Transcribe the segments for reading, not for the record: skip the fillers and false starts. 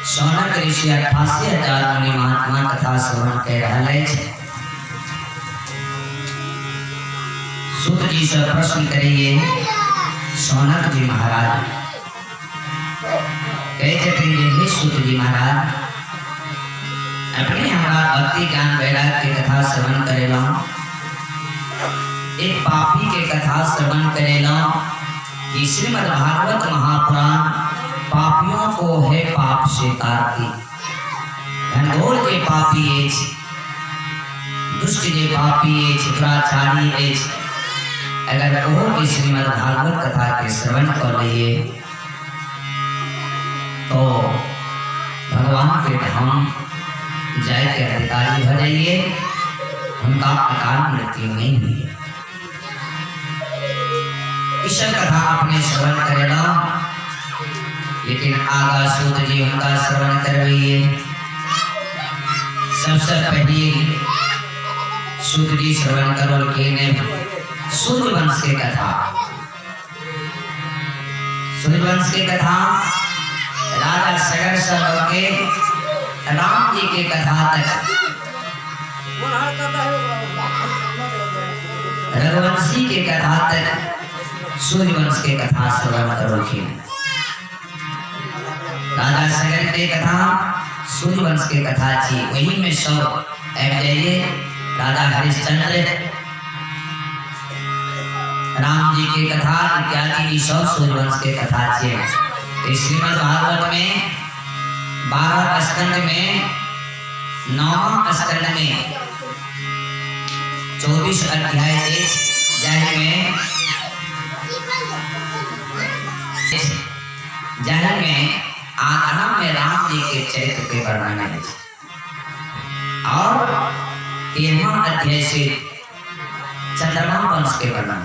शौनक ऋषि 88,000 मुनि महात्मा कथा श्रवण कर रहे थे। सूत जी से प्रश्न करिए, शौनक जी महाराज कहते थे, हे सूत जी महाराज, अपने हमारा भक्ति ज्ञान वैराग्य की कथा श्रवण करेला, एक पापी के कथा श्रवण करेला कि श्रीमद् भागवत महापुराण पापियों को है पाप से तारती, घनघोर के पापी एच, दुष्ट के पापी एच, दुराचारी एच, अगर वो भी श्रीमद् भागवत कथा के श्रवण कर लिए तो भगवान के धाम जाय के अधिकारी हो जाइए, उनका अकाल मृत्यु नहीं हुई। ईश्वर कथा अपने श्रवण करेला, लेकिन आगा सूत जी उनका श्रवण करवाइए। सबसे पहले सूत जी श्रवण करो कि सूर्यवंश की कथा, सूर्यवंश की कथा राजा सगर सर्व के राम जी की कथा तक, रघुवंशी की कथा तक सूर्यवंश की कथा श्रवण करो कि राजा सगर की कथा, सूर्यवंश की कथा थी, वही में सब एक जाइए। राजा हरिश्चंद्र, राम जी की कथा इत्यादि सब सूर्यवंश की कथा थी। श्रीमद् भागवत में 12 स्कंद में 9वां स्कंद में 24 अध्याय जहाँ में आत्मा में राम जी के चरित्र के वर्णन है और 13वां अध्याय से चंद्रमा वंश के वर्णन,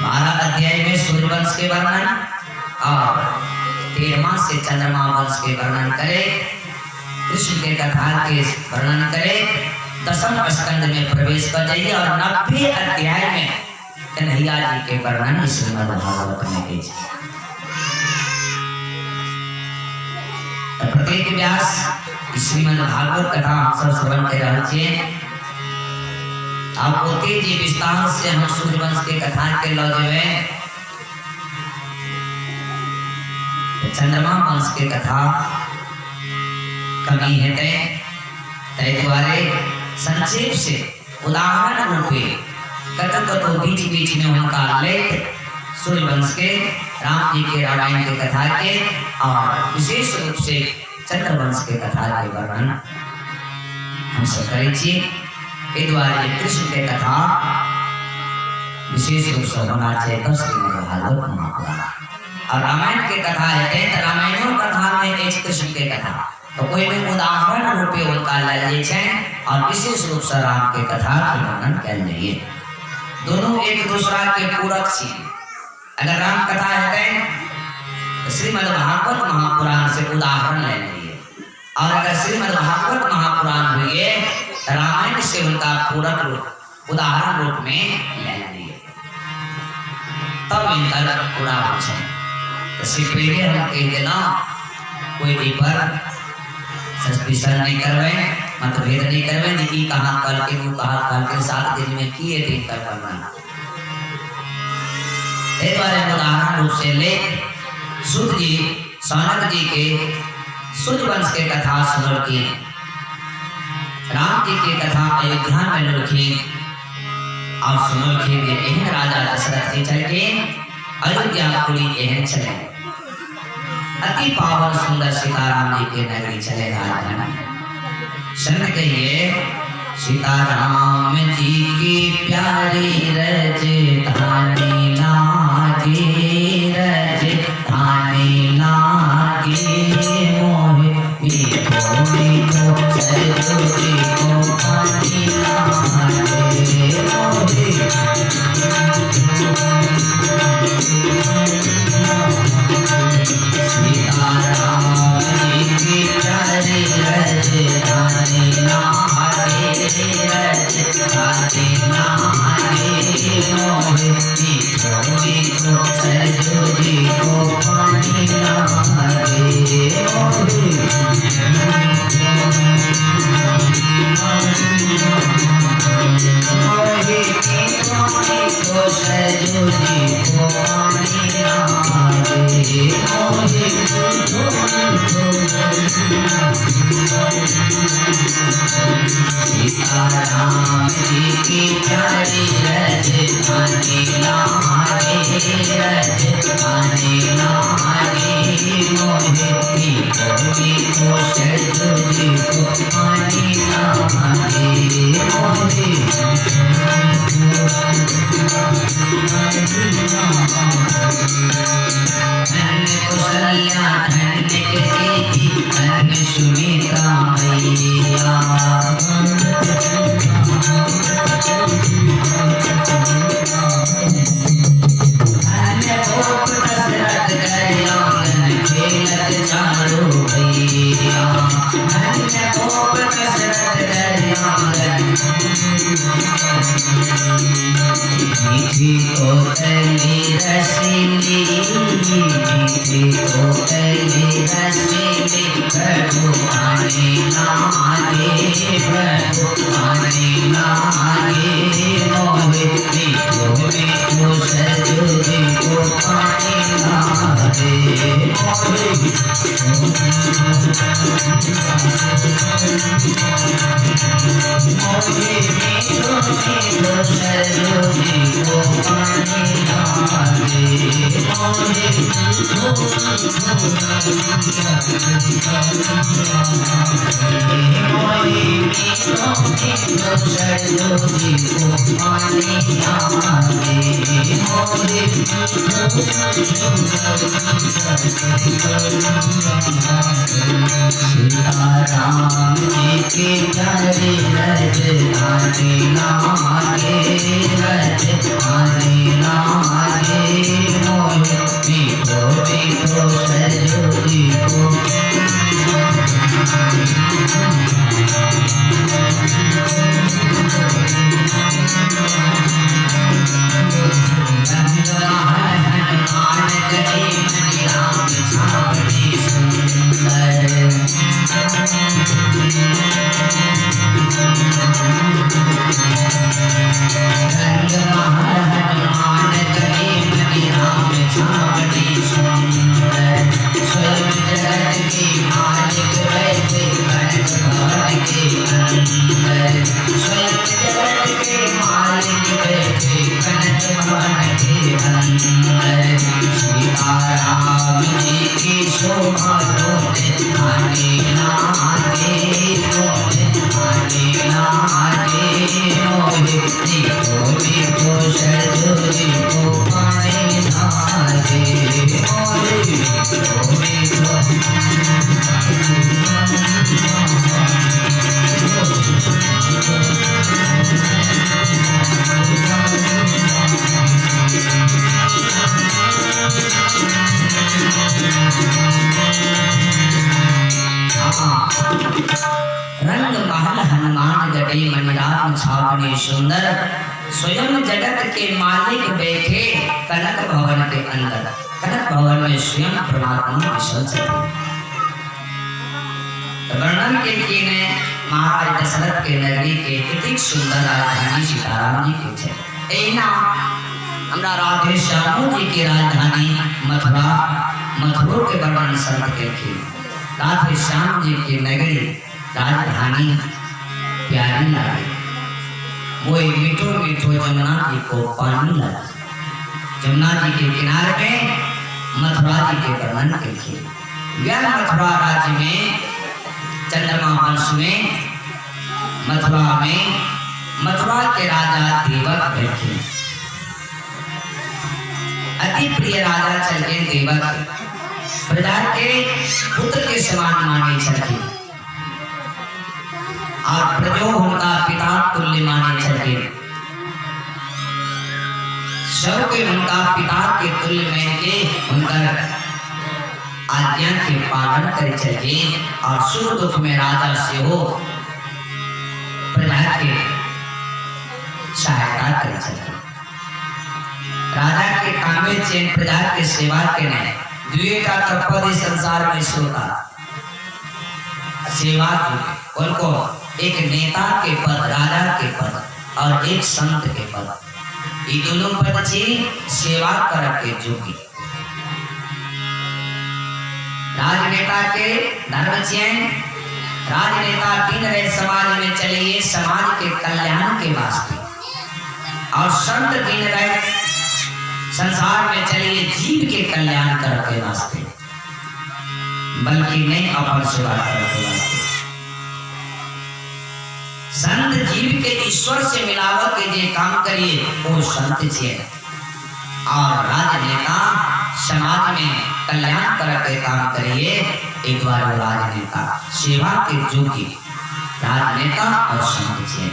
12 अध्याय में सूर्यवंश के वर्णन और 13वां से चंद्रमा वंश के वर्णन करे, कृष्ण के कथा के वर्णन करे, 10वें स्कंद में प्रवेश कर जाइए और 90 अध्याय में कन्हैया जी के वर्णन श्रीमद् भागवत में की। प्रत्येक व्यास श्रीमद् भागवत कथा हम सब श्रवण कर रहे छे। आप ओते जी विस्तार से हम सूर्यवंश के कथा के लगे चंद्रमा वंश के कथा कमी हेते तय द्वारे संक्षेप से उदाहरण रूपे कथन बीच बीच में उनका लेख सूर्यवंश के राम जी के रामायण के कथा के और विशेष रूप से चंद्रवंश के कथा के वर्णन हम सब करें छी। ए द्वारे कृष्ण के कथा विशेष रूप से होना चाहिए तो श्रीमद् भागवत महापुराण और रामायण के कथा है तो रामायणों कथा में एक कृष्ण के कथा तो कोई भी उदाहरण रूपे उनका ले छे और विशेष रूप से राम के कथा के वर्णन कर लिए। दोनों एक दूसरा के पूरक छी। अगर राम कथा है तो श्रीमद् भागवत महापुराण से उदाहरण ले लिए और अगर श्रीमद् भागवत महापुराण हुए तो रामायण से उनका पूरक रूप उदाहरण रूप में ले लिए तब इनका पूरा हो। इससे पहले हम कह देना कोई भी पर सस्पिशन नहीं करवे मतभेद नहीं करवे निकी कहा कल के वो कहा कल के 7 दिन में किए दिन कर करना एक बार उदाहरण रूप से ले सूत जी सौनक जी के सूर्यवंश के कथा सुनल की राम जी की कथा अयोध्या में लिखी और सुनल की एहन राजा दशरथ जी चल के अयोध्या पूरी एहन चले अति पावन सुंदर सीताराम जी के नगरी चले राजधानी संग कहिए सीताराम जी की प्यारी राजधानी लागे राजधानी लागे मोहे मीठो मीठो सरस्वती को पानी लागे मोहे सीताराम जी की प्यारी राजधानी लागे राजधानी लागे मोहे मीठो मीठो सरस्वती को पानी लागे मोहे धन्य कौशल्या धन्य कीर्ति धन्य सुमित्रा मैया मीठी कोतली रसीली मीठी कोतली रसीली प्रभु आने लागे प्रभु आने लागे मोहे मीठो मीठो सरस्वती को पानी लागे मोहे सीताराम जी की प्यारी राजधानी लागे राजधानी लागे मोहे मीठो मीठो सरस्वती को रंग वृंदावन के अंदर सीताराम जी की शोभा तोने आने नाचे तोने आने नाचे मोहे देखो देखो सजोरी को पाए नाचे मोहे देखो रंग महल हनुमान गढ़े मणिराम छावनी सुंदर स्वयं जगत के मालिक बैठे कनक भवन के अंदर। कनक भवन में स्वयं परमात्मा विश्राम थे। वर्णन के ने महाराज दशरथ के नगरी के इतनी सुंदर राजधानी सीताराम जी के छे। एना हमरा राधे श्याम जी की राजधानी मथुरा के वर्णन संत के की राधे श्याम जी की नगरी राजधानी प्यारी लगी। वो मीठो मीठो जमुना जी को पानी लगा। जमुना जी के किनारे में मथुरा जी के वर्णन के यह मथुरा राज्य में चंद्रमा वंश में मथुरा के राजा देवक बैठे। अति प्रिय राजा चल के देवक प्रजा के पुत्र के समान माने चलते और प्रजो उनका पिता तुल्य माने चलते। सबके उनका पिता के तुल्य मान के उनका आज्ञा के पालन करे चलते और सुख दुख में राजा से हो प्रजा के सहायता करे चलते। राजा के काम में चैन प्रजा के सेवा के नहीं द्विका तत्पद संसार में सोता सेवा उनको एक नेता के पद राजा के पद और एक संत के पद ये दोनों पद से सेवा करके जोगी राजनेता के धर्म चैन राजनेता दिन रहे समाज में चलिए समाज के कल्याण के वास्ते और संत दिन रहे संसार में चलिए जीव के कल्याण करके वास्ते बल्कि नहीं अपन सेवा करके वास्ते। संत जीव के ईश्वर से मिलावट के जे काम करिए वो संत छे और राजनेता समाज में कल्याण करके काम करिए एक बार राजनेता सेवा के जोगी राजनेता और संत छे।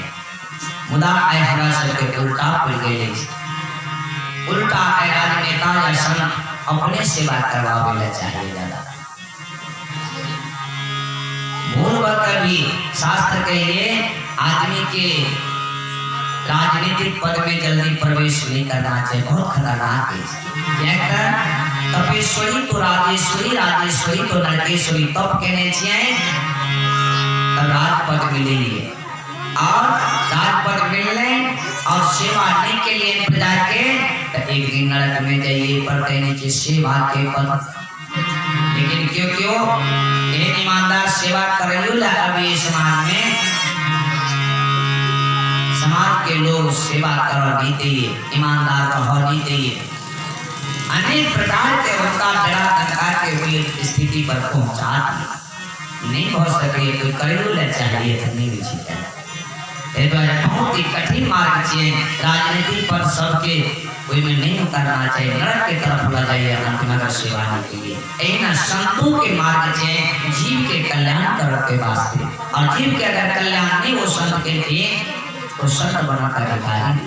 मुदा आय हमरा सबके उल्टा पड़ गए उल्टा राजनेता या संत अपने सेवा करवावे चाहिए ज्यादा मूलवत भी शास्त्र कहिए आदमी के राजनीतिक पद में जल्दी प्रवेश नहीं करना चाहिए। बहुत खतरनाक है। तपेश्वरी तो राजेश्वरी राजेश्वरी तो नरकेश्वरी तब कहने चाहिए तब राजपद मिलेगी और राजपद मिलने और सेवा नहीं के लिए प्रजा के तो एक दिन नरक में जाइए पर कहने की सेवा के पद। लेकिन क्यों एक ईमानदार सेवा करियो अभी समाज में समाज के लोग सेवा कर नहीं दिए ईमानदार कहो नहीं दिए अनेक प्रकार के उनका डरा धमका के हुए स्थिति पर पहुंचा नहीं पहुंच सके कोई करियो चाहिए नहीं भी बहुत ही कठिन मार्ग चाहिए राजनीति पर सबके कोई में नहीं उतरना चाहिए नरक की तरफ ले जाइए अंतिम सेवा के लिए। ऐना संतों के मार्ग चाहिए जीव के कल्याण करके वास्ते और जीव के अगर कल्याण नहीं हो संत के लिए तो संत बना कर अधिकारी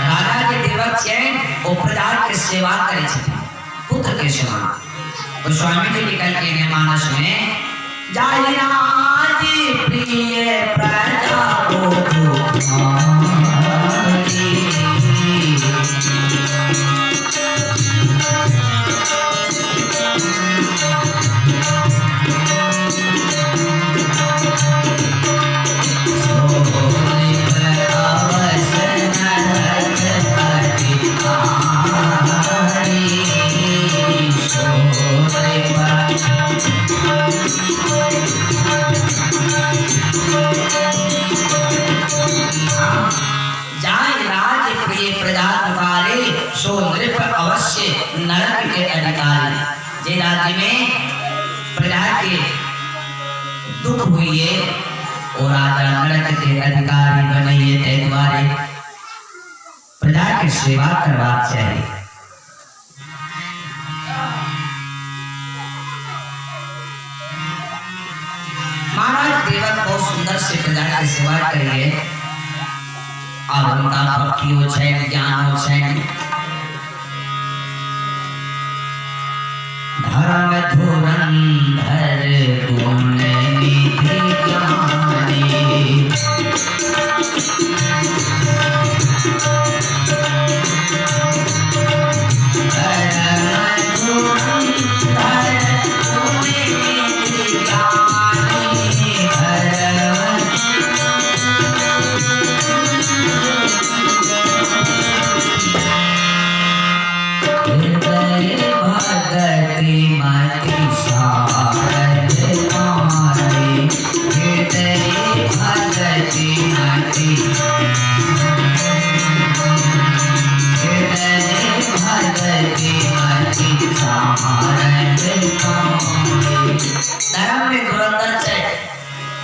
राजा के देवक चैन वो प्रजा के सेवा करे पुत्र के समान। तो स्वामी जी निकल के मानस में जाई राज प्रिय प्रजा को प्रजा पुकारे सो नृप अवश्य नरक के अधिकारी। जे राज्य में प्रजा के दुख हुई है और राजा नरक के अधिकारी बने थे। द्वारे प्रजा की सेवा करवा चाहिए। महाराज देवक बहुत सुंदर से प्रजा की सेवा करिए और उनका भक्ति हो छैन, ज्ञान हो छैन। धर्म धुरंधर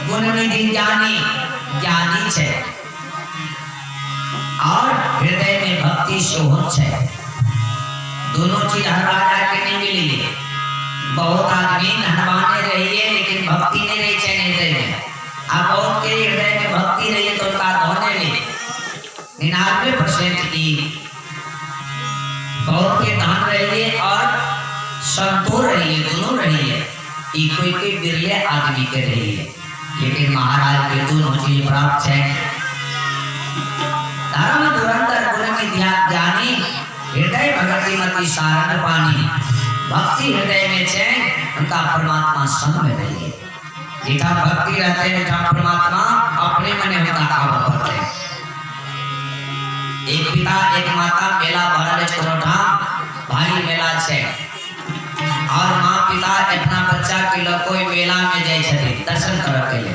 गुण निधि ज्ञानी, ज्ञानी छे और हृदय में भक्ति शोभन छे। दोनों चीज हर राजा के नहीं मिली। बहुत आदमी नहवाने रही है लेकिन भक्ति नहीं रही छे हृदय में। अब बहुत के हृदय में भक्ति रही है तो उनका धोने में 99% की बहुत के दान रही है और संतोष रही है, दोनों रही है। कोई बिरले आदमी के रही है लेकिन महाराज के दोनों चीज प्राप्त है। धर्म धुरंधर गुण की ज्ञानी, हृदय भगति मति सारण पानी। भक्ति हृदय में छे उनका परमात्मा संग में रही है। जिठा भक्ति रहते हैं जहाँ परमात्मा अपने मने होता आव करते हैं। एक पिता एक माता मेला भरल कोठा भारी मेला छे और माँ पिता अपना बच्चा के लोग कोई मेला में जाए छथि दर्शन करने के लिए।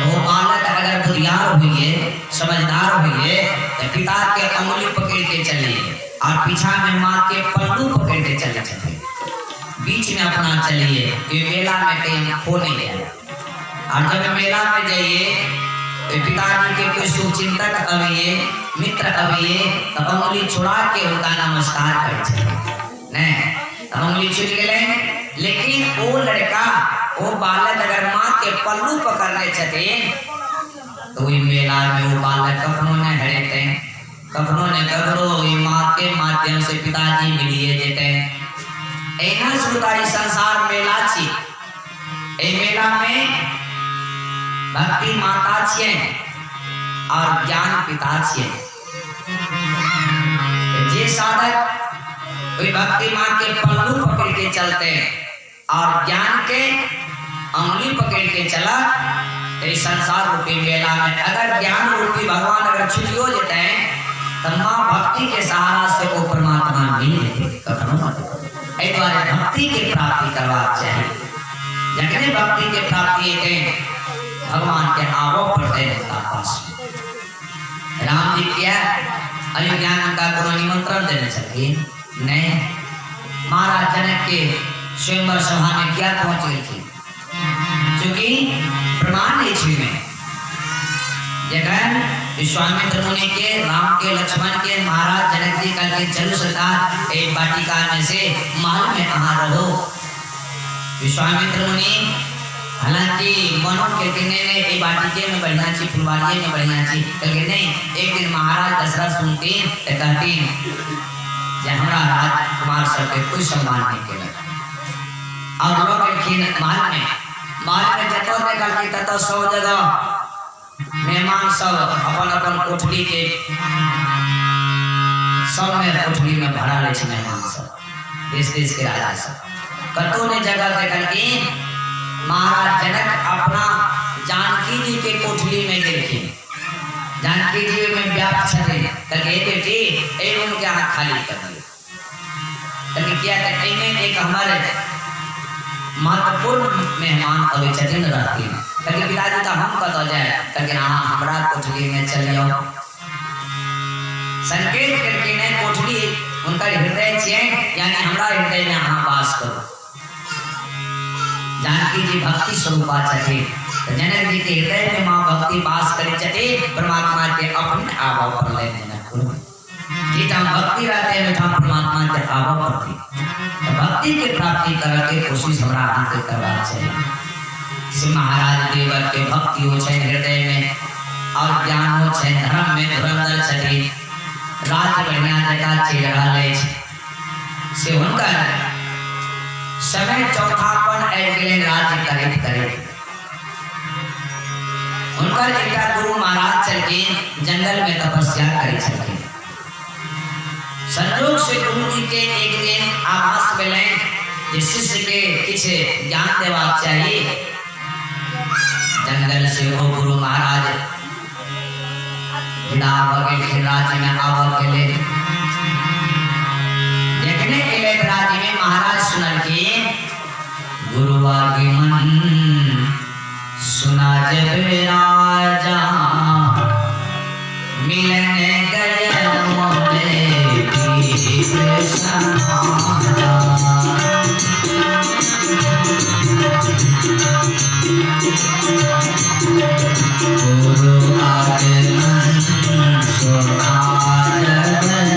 तो बालक अगर बुद्धियार हुई समझदार हुई तो पिता के अंगुली पकड़ के चलिए और पीछा में माँ के पल्लू पकड़ के चले छथि। बीच में अपना चलिए ये मेला में कहीं खो नहीं गया। और जब मेला में जाइए तो पिताजी के कोई शुभचिंतक अभिये मित्र अभिये तो अंगुली छुड़ा के उनका नमस्कार करे अंगुली छूट गए। लेकिन वो लड़का वो बालक अगर माँ के पल्लू पकड़ने छथिन तो वही मेला में वो बालक कखनो ने हरेते कखनो ने ककरो माँ के माध्यम से पिताजी मिलिए जेते। एना सुताई संसार मेला छी। ए मेला में भक्ति माता छिए और ज्ञान पिता छिए। जे साधक भक्ति माँ के पल्लू पकड़ के चलते और ज्ञान के अंगुली पकड़ के चला इस संसार रूपी मेला में अगर ज्ञान रूपी भगवान अगर छुट्टियों देते हैं तो माँ भक्ति के सहारा से वो परमात्मा मिल जाते। द्वारा भक्ति की प्राप्ति करवा चाहिए। जखने भक्ति के प्राप्ति के भगवान के आवो पड़ते पास। राम जी क्या अयोध्या का गुरु निमंत्रण देने चाहिए नहीं। महाराज जनक के स्वयंवर सभा में क्या पहुंच गई थी क्योंकि प्रमाण इच्छी में जगह विश्वामित्र मुनि के राम के लक्ष्मण के महाराज जनक जी कल के चलो सरकार एक वाटिका में से महल में कहाँ रहो। विश्वामित्र मुनि हालांकि मनो के किने ने एक वाटिके में बढ़िया ची फुलवारी में बढ़िया ची कल नहीं। एक दिन महाराज दशरथ सुनती तो कहती हमारा राजकुमार सबके कोई सम्मान नहीं किया और लोग महल में जतो देखल ततो 100 जगह मेहमान सब अपन अपन कोठली के सब में कोठली में भरा ले मेहमान सब देश देश के राजा सब कतो ने जगह देखल कि महाराज जनक अपना जानकी जी के कोठली में देखी। जानकी जी में व्याप्त छथे तके बेटी ए रूम के हाथ खाली कर दिए तके क्या तके में एक हमारे महत्वपूर्ण मेहमान अबे छथिन रहती तके पिताजी का हम कत जाए तके हां हमरा कोठली में चल जाओ। संकेत करके ने कोठली उनका हृदय चैन यानी हमारा हृदय में यहाँ वास करो। जानकी जी भक्ति स्वरूपा छठे तो जनक जी के हृदय में मां भक्ति वास करे छठे परमात्मा के अपने आवा पर ले जनक को जी हम भक्ति रहते हैं हम परमात्मा के आवा पर थी तो भक्ति के प्राप्ति करके कोशिश हमरा हाथ करवा चाहिए। श्री महाराज देवर के भक्ति हो छे हृदय में और ज्ञान हो छे धर्म में धुरंधर छठे राज बढ़िया जगह चल रहा है से उनका समय चौथापन ऐगले राज्य करे उनका एकटा गुरु महाराज चल के जंगल में तपस्या करे चलके संयोग से गुरु जी के एक दिन आभास मिले जिस शिष्य के कुछ ज्ञान देवा चाहिए जंगल से वो गुरु महाराज राज्य में आवा के लिए देखने के लिए राज्य में महाराज सुनल के गुरु आगमन सुना जब राजा मिलने गए गुरु आगमन सुना जब राजा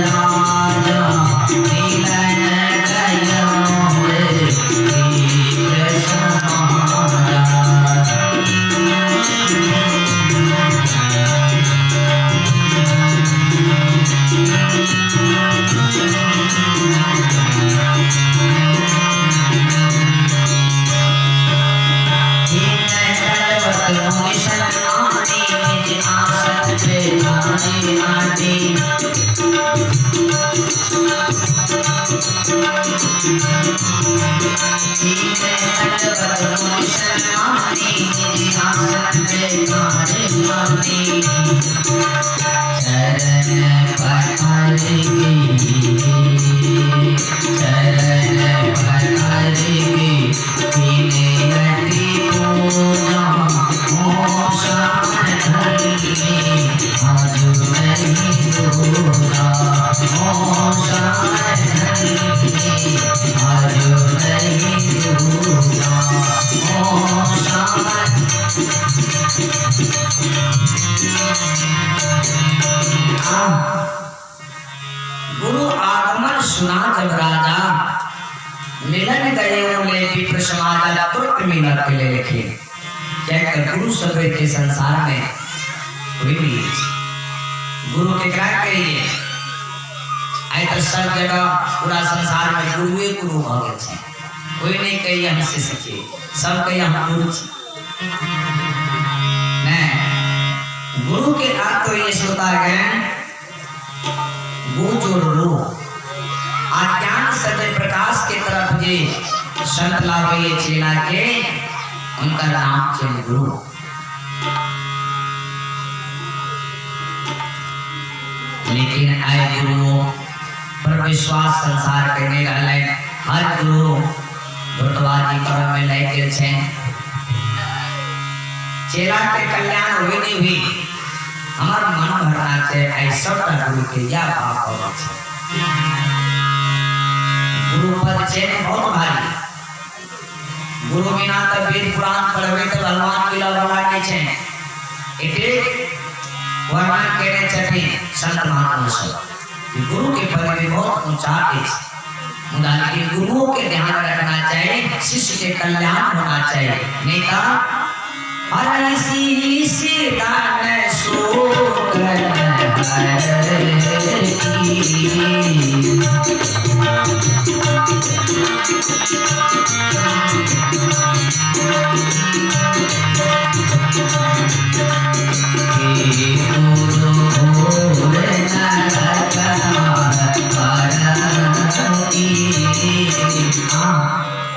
गुरु आगमन सुना जब राजा मिलन गए उनले विप्र समाज तुरंत मिलन के लिए लिखे कहकर गुरु सब के संसार में कोई भी गुरु के क्या कहिए आई तो सब जगह पूरा संसार में गुरुए गुरु हो गए छे कोई नहीं कही हमसे सके सब कही हम गुरु छे नहीं गुरु के अर्थ तो ये होता है गुरु जो रो अज्ञान सत्य प्रकाश के तरफ जे संत लावे चेला के उनका नाम चल गुरु। लेकिन आए गुरु पर विश्वास संसार करने वाले हर गुरु भटवादी कर्म में लेके छे चेला के कल्याण हुई नहीं हुई हमार मन भरना से ऐसा गुरु के या पाप हो गुरु पद छे बहुत भारी गुरु बिना तो वेद पुराण पढ़वे तो भगवान मिला वाला के छे एटे वर्णन करे छथि संत महात्मा सब गुरु के पद में बहुत ऊंचा है मुदा लेकिन गुरुओं के ध्यान रखना चाहिए शिष्य के कल्याण होना चाहिए नहीं तो हर सीता ने सोकर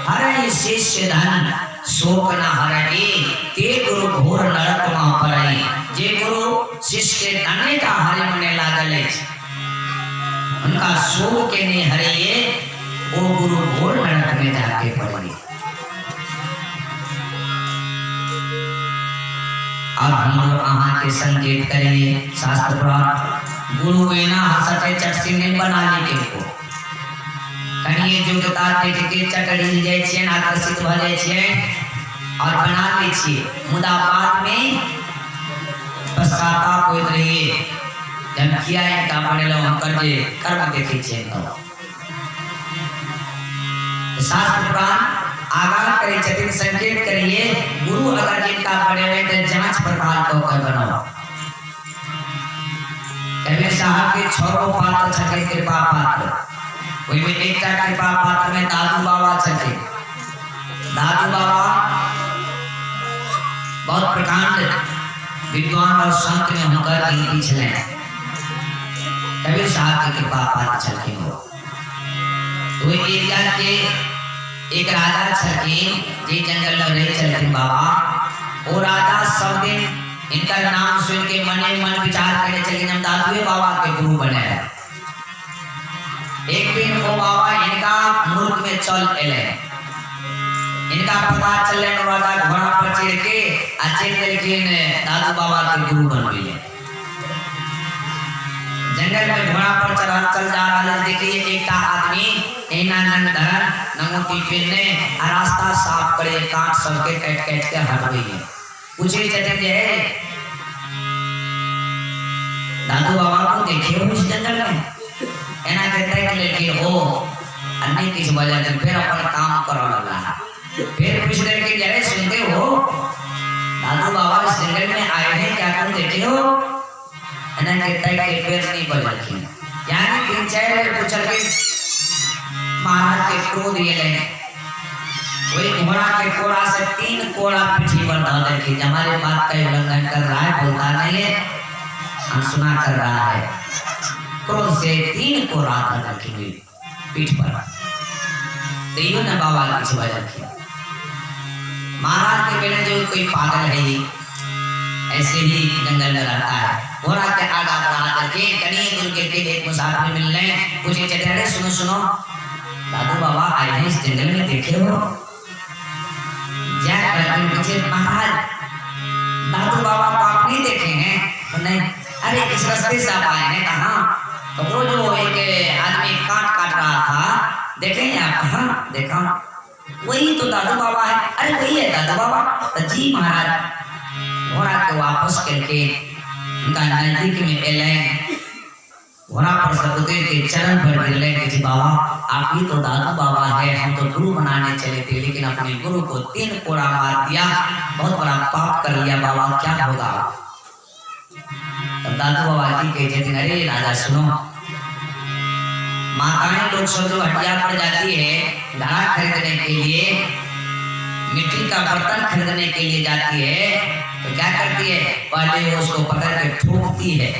हरे शिष्य धन शोक न हरे ते गुरु घोर नरक में पड़े जे गुरु शिष्य के धने का हरे मने लागल है उनका शोक के नहीं हरे वो गुरु घोर नरक में जाके पड़े। अब हम लोग आहाँ के संकेत करिए शास्त्र पुराण गुरु बिना हंसते चटसी नहीं बना ली को कनिए योग्यता देख के चटड़ी जाय छियै आकर्षित भ जाय छियै और बना लै छियै मुदा बाद में पश्चाताप होइत रहिए जब किया इनका बनेलो हम जे कर्म देखे छियै तो शास्त्र पुराण आगाह करे छथिन संकेत करिए गुरु अगर जिनका बने तो जांच पड़ताल तो कर बनाओ कबीर साहब के 6 पात्र छठे कृपा पात्र वही में एक कृपा पात्र में दादू बाबा छठे दादू बाबा बहुत प्रकांड विद्वान और संत में होकर गिनती छले कबीर साहब के कृपा पात्र छठे हो तो एरिया के एक राजा छलखिन जी जंगल में रहे छलखिन बाबा वो राजा सब दिन इनका नाम सुन के मने मन विचार करे चले हम दादू बाबा के गुरु बने एक दिन वो बाबा इनका मुल्क में चल एले इनका पता चले राजा घोड़ा पर चढ़ के अच्छे लेकिन दादू बाबा के गुरु बन गए जंगल में घोड़ा पर चल जा रहा है देखिए एक आदमी एना नंदन नंगोटी पहनने रास्ता साफ करे काट सबके काट काट के हटवे है पूछे चले जे दादू बाबा को देखे हो इस जंगल में एना कहते हैं लेकिन हो अन्य किस वजह से फिर अपन काम करो लगा फिर पूछ रहे कि जरे सुनते हो दादू बाबा इस जंगल में आए हैं क्या तुम देखे हो एना कहता है कि फिर नहीं बदलती यानी 3-4 बार पूछ के महाराज के क्रोध ये ले वही घोड़ा के कोड़ा से 3 कोड़ा पीठी पर डाल दे हमारे बात का उल्लंघन कर रहा है बोलता नहीं है अनसुना कर रहा है क्रोध से 3 कोड़ा डाल रखी हुई पीठ पर तेयो ने बाबा की छुआ रखी महाराज के बिना जो कोई पागल है ऐसे ही जंगल में रहता है घोड़ा के आगा बढ़ा करके कहीं दूर के एक मुसाफिर मिलने पूछे चटे सुनो सुनो दादू बाबा आए हैं इस जंगल में देखे हो पूछे महाराज दादू बाबा को आप नहीं देखे हैं तो नहीं अरे इस रास्ते से आप आए हैं कहाँ तो वो जो एक आदमी काट रहा था देखे हैं आप कहाँ देखा वही तो दादू बाबा है अरे वही है दादू बाबा तो जी महाराज घोड़ा के वापस करके उनका नजदीक में एले घोड़ा पर सपुते के चरण पर गिरले कि बाबा आप ही तो दादू बाबा है हम तो गुरु बनाने चले थे लेकिन अपने गुरु को 3 कोड़ा मार दिया बहुत बड़ा पाप कर लिया बाबा क्या होगा तब दादू बाबा जी कहते थे अरे राजा सुनो माताएं लोग सब जो हटिया पर जाती है घड़ा खरीदने के लिए मिट्टी का बर्तन खरीदने के लिए जाती है तो क्या करती है पहले वो उसको पकड़ के ठोकती है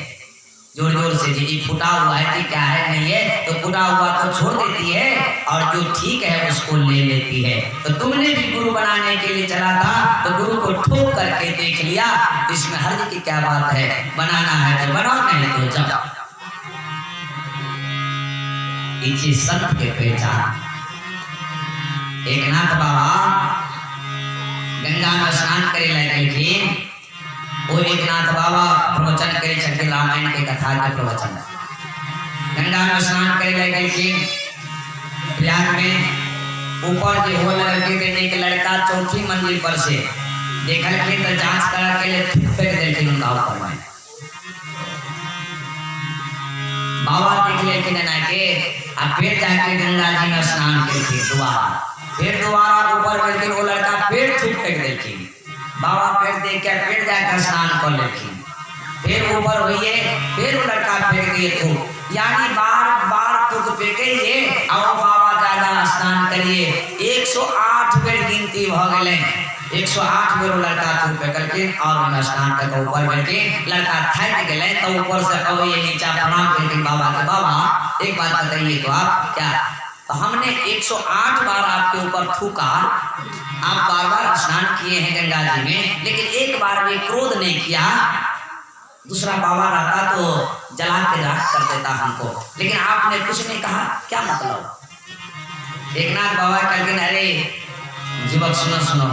जोर जोर से जी फूटा हुआ है कि क्या है नहीं है तो फूटा हुआ को छोड़ देती है और जो ठीक है उसको ले लेती है तो तुमने भी गुरु बनाने के लिए चला था तो गुरु को ठोक करके देख लिया इसमें हर्ज की क्या बात है बनाना है तो बनाओ नहीं तो जाओ इसी संत के पहचान एक नाथ बाबा गंगा में स्नान करे लगे वो एक नाथ बाबा प्रवचन करे छठे रामायण के कथा के प्रवचन गंगा में स्नान करे लगे प्रयाग में ऊपर जो हो लड़के के एक लड़का 4थी मंजिल पर से देखल के तो जांच करा के लिए फेंक देलके उनका ऊपर में बाबा देख लेके ना के अब फिर जाके गंगा जी में स्नान करके दोबारा ऊपर करके वो लड़का फिर थूक फेंक देलके बाबा फिर देख के फिर जाकर स्नान कर लेखिन फिर ऊपर हुई फिर वो लड़का फेंक दिए थूक यानी बार बार थूक फेंके और बाबा ज्यादा स्नान करिए 108 बेर गिनती भ गए 108 बेर लड़का थूक फेंकल के और स्नान करके ऊपर बैठ के लड़का थक गए तो ऊपर से कहो ये नीचा प्रणाम करके बाबा के बाबा एक बात बताइए तो आप क्या तो हमने 108 बार आपके ऊपर थूका आप बार-बार स्नान किए हैं गंगा जी में लेकिन एक बार भी क्रोध नहीं किया दूसरा बाबा रहता तो जला के राख कर देता हमको लेकिन आपने कुछ नहीं कहा क्या मतलब एक नाथ बाबा कहते अरे युवक सुनो सुनो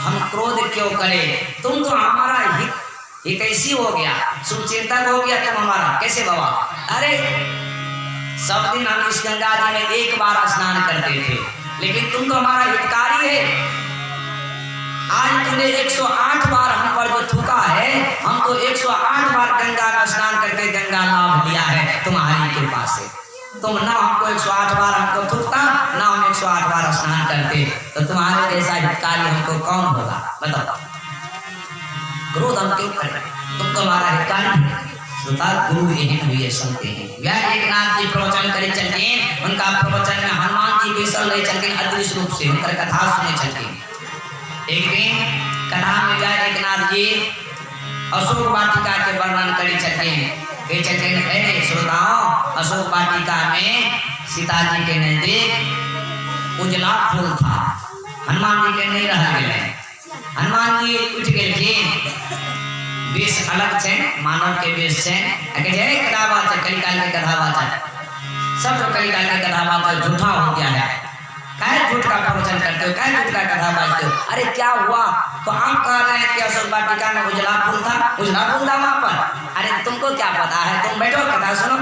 हम क्रोध क्यों करें तुम तो हमारा हित ये कैसी हो गया, शुभचिंतक हो गया तुम हमारा, कैसे बाबा? अरे सब दिन हम इस गंगा जी में एक बार स्नान करते थे, लेकिन तुम तो हमारा हितकारी है। आज तुमने 108 बार हम पर जो थूका है, हम तो 108 बार गंगा में स्नान करके गंगा लाभ लिया है तुम्हारी कृपा से। तुम ना हमको 108 बार हमको थूकता, ना हम 108 बार स्नान करते, तो तुम्हारे जैसा हितकारी हमको कौन होगा बताओ? क्रोध हम क्यों करें? तुम तो हमारा हितकारी। श्रोता गुरु यही हुए सुनते हैं। वह एकनाथ जी प्रवचन करे चलते, उनका प्रवचन में हनुमान जी विसल रहे चलते अदृश्य रूप से, उनकर कथा सुने चलते। एक दिन कथा में जाए एकनाथ जी अशोक वाटिका के वर्णन करे चलते हैं। श्रोताओं, अशोक वाटिका में सीता जी के नजदीक उजला फूल था, हनुमान जी के नहीं रह गए। हनुमान जी उठ गए, वेश अलग छे, मानव के वेश छे, कथावाचक कलिकाल के कथावाचक सब जो कलिकाल के कथावाचक झूठा हो गया है। काहे झूठ का प्रवचन करते हो, काहे झूठ का कथा बाजते हो? अरे क्या हुआ? तो आप कह रहे हैं कि अशोक वाटिका में उजला फूल था, उजला फूल था वहां पर। अरे तुमको क्या पता है, तुम बैठो कथा सुनो।